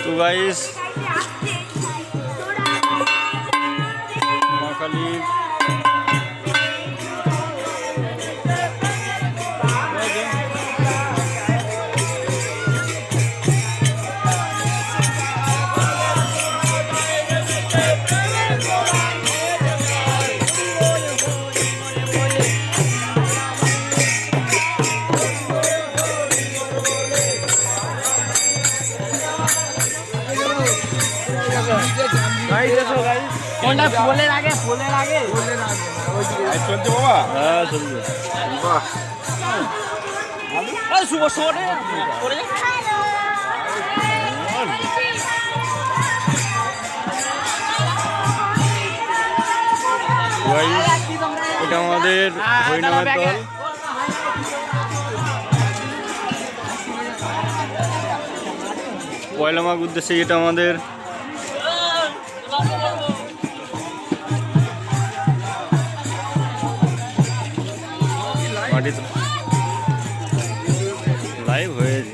তো গাইস মহাখালী কোনটা ফুলের আগে চলছে বাবা? হ্যাঁ চলছে। বাহ শুভ সরে এটা আমাদের হরিনামের দল। পয়লা মাঘ উদ্দেশ্যে এটা আমাদের মাটিতে লাইভ হয়েছে।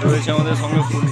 রয়েছে আমাদের সঙ্গে ফুল।